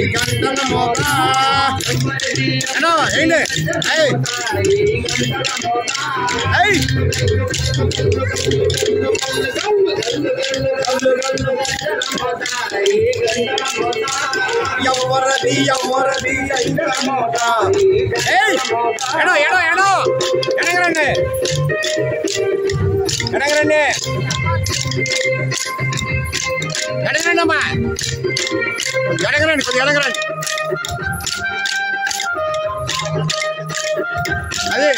గంటల మోత ఏనో ఏంటి ఎవరది మోత ఎడో ఎడో ఎడో ఎడగరండి ఎడగరండి ఎడగరండి అమ్మా ఎడగరండి కొద్దిగా ఎడగరండి అదే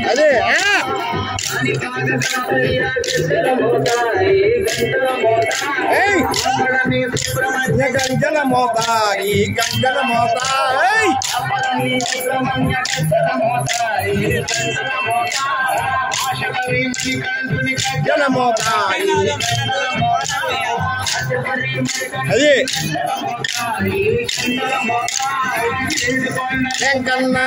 అదే గంజల మోత ఈ గంజల మోత గంజల మోత అదే వెంకన్న